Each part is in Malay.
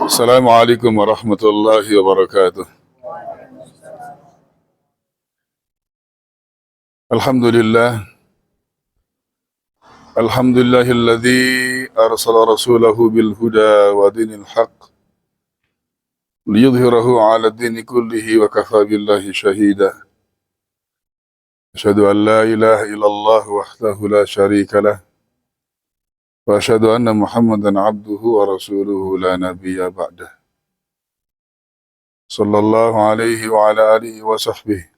Assalamualaikum warahmatullahi wabarakatuh. Alhamdulillah. Alhamdulillahilladzi arsala rasulahu bil huda wa dinil haq liyudhhirahu 'ala ad-dini kullihi wa kafa billahi shahida. Asyhadu an la ilaha illallah wahdahu la syarika lah wa asyhadu anna Muhammadan 'abduhu wa rasuluhu la nabiyya ba'dah. Sallallahu alaihi wa ala alihi wa sahbihi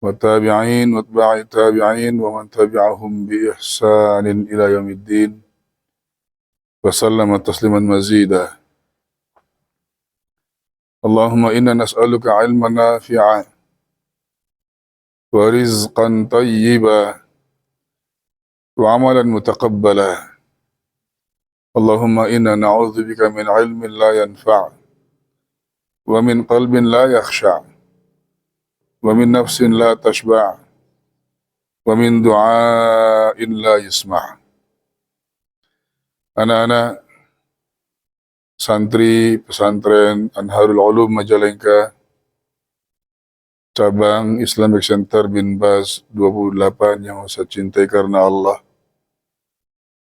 والتابعين واتباع التابعين ومن تبعهم بإحسان إلى يوم الدين وسلم تسليما مزيدا. اللهم إنا نسألك علما نافعا ورزقا طيبا وعملا متقبلا. اللهم إنا نعوذ بك من علم لا ينفع ومن قلب لا يخشع ومن نفس لا تشبع ومن دعاء لا يسمع. Anak-anak santri pesantren Anharul Ulum Majalengka, cabang Islamic Center Bin Baz 28 yang saya cintai karena Allah.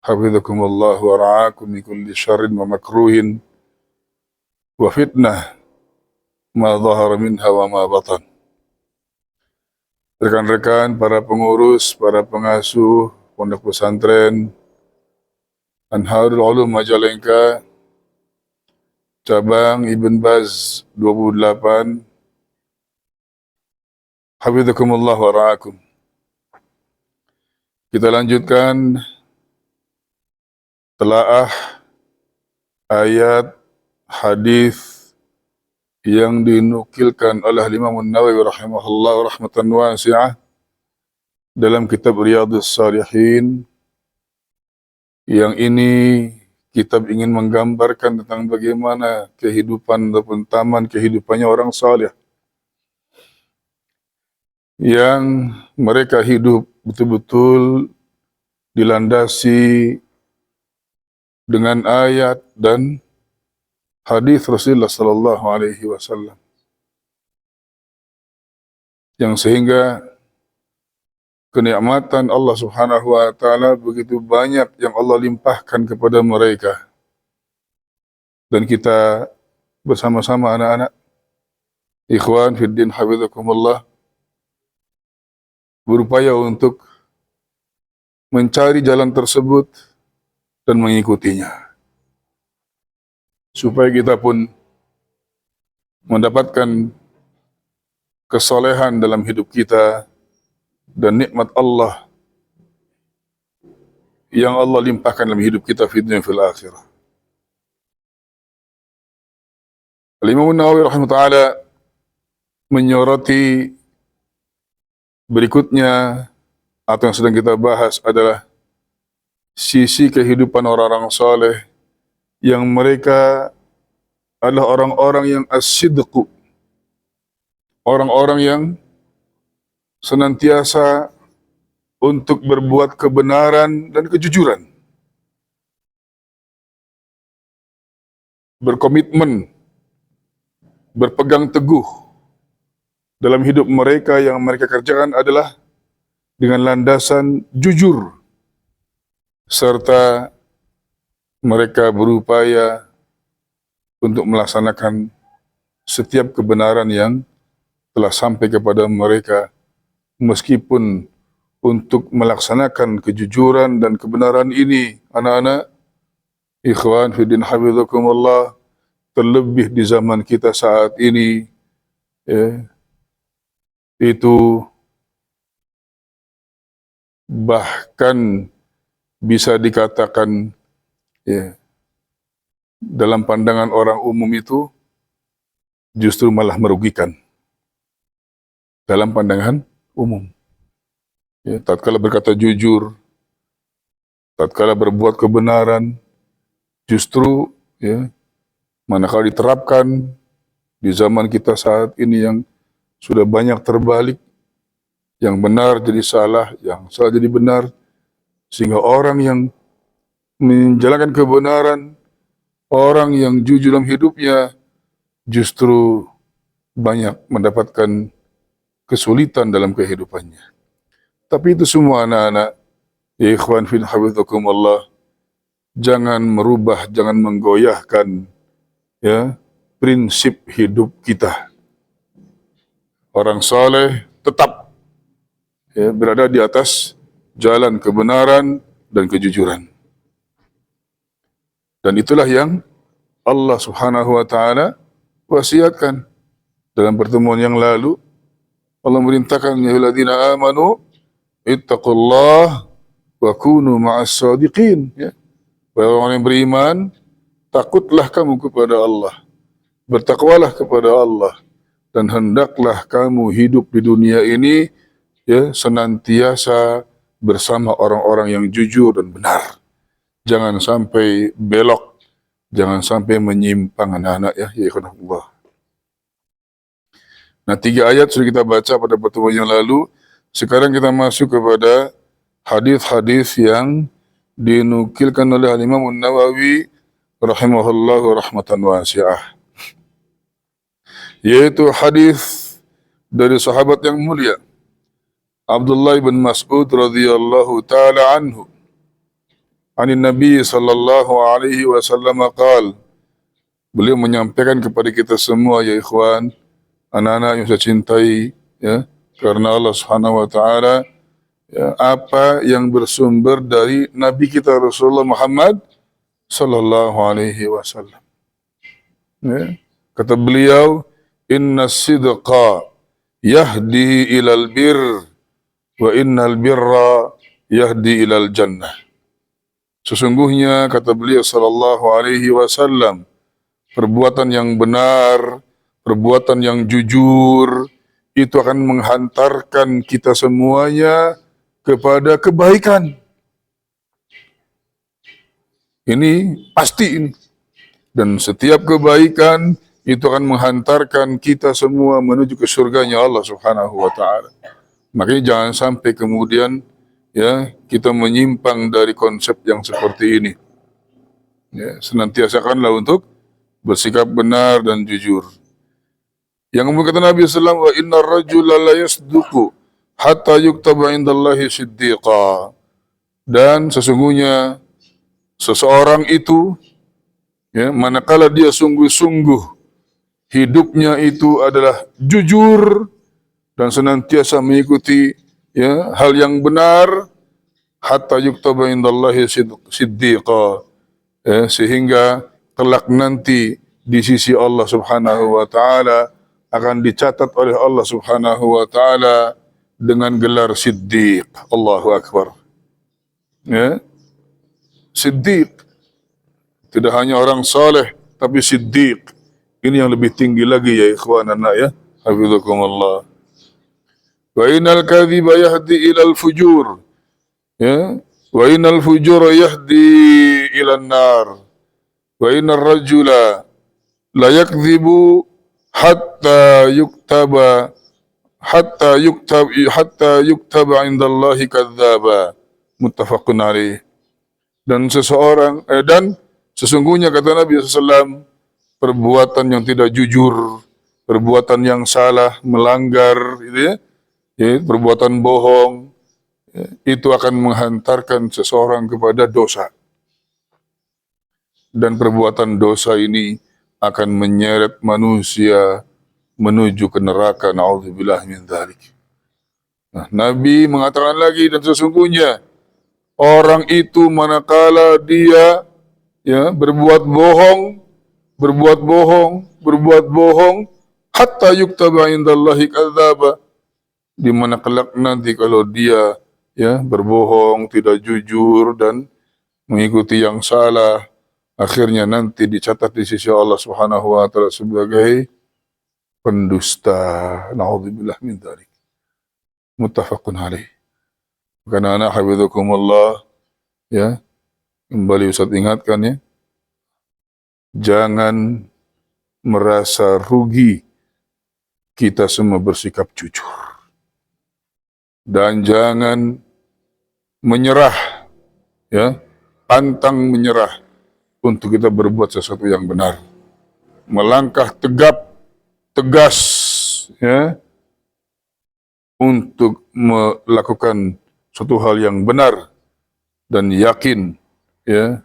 Hafidhakumullah wa ra'akum min kulli syarrin wa makruhin wa fitnah ma dhahara minha wa ma batan. Rekan-rekan, para pengurus, para pengasuh pondok pesantren Anharul Ulum Majalengka, cabang Ibn Baz 28, hafidhakumullah wa ra'akum. Kita lanjutkan telaah ayat hadis yang dinukilkan oleh Imam Nawawi rahimahullah rahmatan wasi'ah dalam kitab Riyadhus Shalihin. Yang ini kitab ingin menggambarkan tentang bagaimana kehidupan ataupun taman kehidupannya orang saleh yang mereka hidup betul-betul dilandasi dengan ayat dan hadis Rasulullah sallallahu alaihi wasallam, yang sehingga kenikmatan Allah Subhanahu wa taala begitu banyak yang Allah limpahkan kepada mereka. Dan kita bersama-sama anak-anak ikhwan fiddin hafidhakumullah berupaya untuk mencari jalan tersebut dan mengikutinya, supaya kita pun mendapatkan kesolehan dalam hidup kita dan nikmat Allah yang Allah limpahkan dalam hidup kita fi dunya fil akhirah. Imam Nawawi rahimahullah menyoroti berikutnya atau yang sedang kita bahas adalah sisi kehidupan orang-orang saleh yang mereka adalah orang-orang yang as-sidqu, orang-orang yang senantiasa untuk berbuat kebenaran dan kejujuran, berkomitmen, berpegang teguh dalam hidup mereka. Yang mereka kerjakan adalah dengan landasan jujur, serta mereka berupaya untuk melaksanakan setiap kebenaran yang telah sampai kepada mereka, meskipun untuk melaksanakan kejujuran dan kebenaran ini, anak-anak ikhwan fiddin hafidhakumullah, terlebih di zaman kita saat ini, itu bahkan bisa dikatakan dalam pandangan orang umum itu justru malah merugikan dalam pandangan umum. Tatkala berkata jujur, tatkala berbuat kebenaran, justru manakala diterapkan di zaman kita saat ini yang sudah banyak terbalik, yang benar jadi salah, yang salah jadi benar, sehingga orang yang menjalankan kebenaran Orang yang jujur dalam hidupnya justru banyak mendapatkan kesulitan dalam kehidupannya. Tapi itu semua anak-anak, ya ikhwan fin hafizakumullah, jangan merubah, jangan menggoyahkan ya prinsip hidup kita. Orang saleh tetap ya, berada di atas jalan kebenaran dan kejujuran. Dan itulah yang Allah Subhanahu wa taala wasiatkan. Dalam pertemuan yang lalu Allah merintahkan ya ayyuhalladzina amanu ittaqullah wa kunu ma'as shadiqin, ya. Wahai orang yang beriman, takutlah kamu kepada Allah, bertakwalah kepada Allah, dan hendaklah kamu hidup di dunia ini ya senantiasa bersama orang-orang yang jujur dan benar. Jangan sampai belok, jangan sampai menyimpang anak-anak ya ikhwanullah. Nah, 3 ayat sudah kita baca pada pertemuan yang lalu. Sekarang kita masuk kepada hadis-hadis yang dinukilkan oleh Imam An-Nawawi rahimahullahu rahmatan wasi'ah. Yaitu hadis dari sahabat yang mulia Abdullah bin Mas'ud radhiyallahu taala anhu. Anin Nabi sallallahu alaihi wasallam qaal. Beliau menyampaikan kepada kita semua ya ikhwan, anak-anak yang saya cintai ya, karena Allah Subhanahu wa taala, ya, apa yang bersumber dari Nabi kita Rasulullah Muhammad sallallahu alaihi wasallam. Ya. Kata beliau, inna sidqa yahdi ilal bir wa innal birra yahdi ilal jannah. Sesungguhnya kata beliau sallallahu alaihi wasallam, perbuatan yang benar, perbuatan yang jujur itu akan menghantarkan kita semuanya kepada kebaikan. Ini pasti ini. Dan setiap kebaikan itu akan menghantarkan kita semua menuju ke surganya Allah Subhanahu wa taala. Makanya jangan sampai kemudian ya kita menyimpang dari konsep yang seperti ini. Ya, senantiasakanlah untuk bersikap benar dan jujur. Yang kemudian kata Nabi sallallahu alaihi wasallam, wa innar rajula la yasduqu hatta yuktaba indallahi siddiqa. Dan sesungguhnya seseorang itu ya, manakala dia sungguh-sungguh hidupnya itu adalah jujur dan senantiasa mengikuti ya hal yang benar, hatta yuktaba indallahi siddiqa, ya, sehingga kelak nanti di sisi Allah Subhanahu wa taala akan dicatat oleh Allah Subhanahu wa taala dengan gelar siddiq. Allahu akbar. Ya. Siddiq tidak hanya orang saleh tapi siddiq. Ini yang lebih tinggi lagi ya ikhwan anak ya. Hafizakumullah. Wa innal kadhiba yahdi ilal fujur. Ya. Wa innal fujura yahdi ilan nar. Wa innar rajula la yakdhibu hatta yuktaba indallahi kadzdzaba. Muttafaqun alaih. Dan sesungguhnya kata Nabi SAW, perbuatan yang tidak jujur, perbuatan yang salah, melanggar, gitu ya, perbuatan bohong, ya, itu akan menghantarkan seseorang kepada dosa. Dan perbuatan dosa ini akan menyeret manusia menuju ke neraka. Na'udzubillah min dzalik. Nah, Nabi mengatakan lagi, dan sesungguhnya orang itu manakala dia ya berbuat bohong hatta yuktaba indallahi kadzdzaba, di mana kelak nanti kalau dia ya berbohong, tidak jujur dan mengikuti yang salah, akhirnya nanti dicatat di sisi Allah Subhanahu wa taala sebagai pendusta. Na'udzubillah min dzalik. Muttafaqun alaih. Karena anak hafizakumullah ya, kembali Ustaz ingatkan ya, jangan merasa rugi kita semua bersikap jujur. Dan jangan menyerah ya, pantang menyerah untuk kita berbuat sesuatu yang benar, melangkah tegap, tegas, ya, untuk melakukan suatu hal yang benar dan yakin, ya,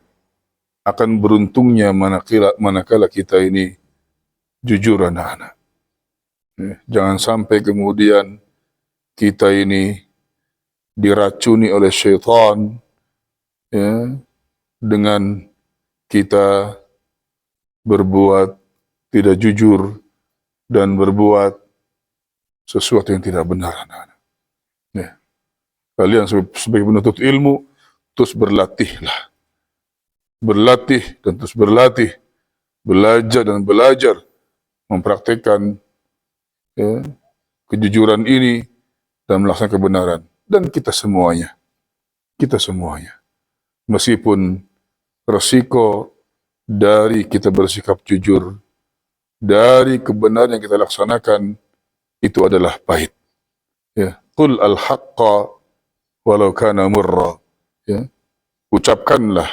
akan beruntungnya manakala kita ini jujur anak-anak. Ya, jangan sampai kemudian kita ini diracuni oleh syaitan, ya, dengan kita berbuat tidak jujur dan berbuat sesuatu yang tidak benar, anak-anak. Ya. Kalian sebagai penuntut ilmu, terus berlatihlah. Berlatih dan terus berlatih. Belajar dan belajar. Mempraktikkan, ya, kejujuran ini dan melaksanakan kebenaran. Dan kita semuanya. Kita semuanya. Meskipun resiko dari kita bersikap jujur, dari kebenaran yang kita laksanakan, itu adalah pahit. Ya. Qul al-haqqa walau kana murra. Ya. Ucapkanlah,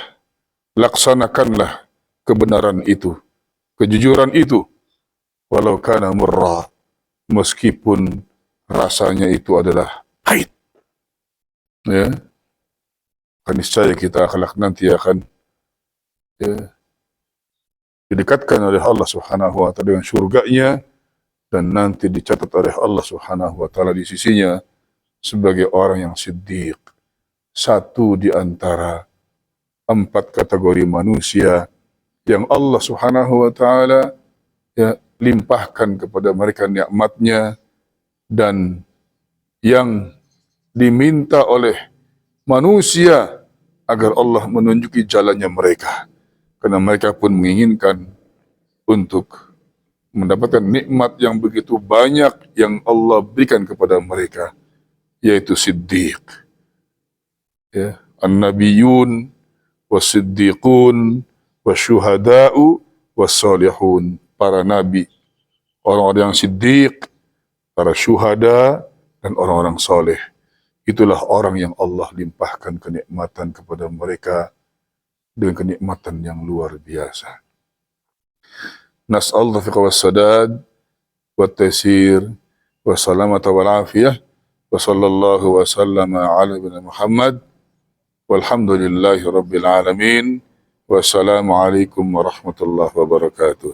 laksanakanlah kebenaran itu, kejujuran itu, walau kana murra, meskipun rasanya itu adalah pahit. Ya. Niscaya kita akhlak nanti akan, ya, didekatkan oleh Allah Subhanahu wa taala dengan surganya, dan nanti dicatat oleh Allah Subhanahu wa taala di sisinya sebagai orang yang siddiq, satu di antara 4 kategori manusia yang Allah Subhanahu wa taala, ya, limpahkan kepada mereka nikmatnya, dan yang diminta oleh manusia agar Allah menunjuki jalannya mereka, karena mereka pun menginginkan untuk mendapatkan nikmat yang begitu banyak yang Allah berikan kepada mereka, yaitu siddiq, ya, an-nabiyun was-siddiqun wasyuhada'u was-salihun, para nabi, orang-orang yang siddiq, para syuhada, dan orang-orang saleh. Itulah orang yang Allah limpahkan kenikmatan kepada mereka dengan kenikmatan yang luar biasa. Nas'allahu taufiq wassadad wa taysir wa salamata wal afiyah wa sallallahu wa sallama ala nabiyina Muhammad walhamdulillahi rabbil alamin. Wassalamu alaikum warahmatullahi wabarakatuh.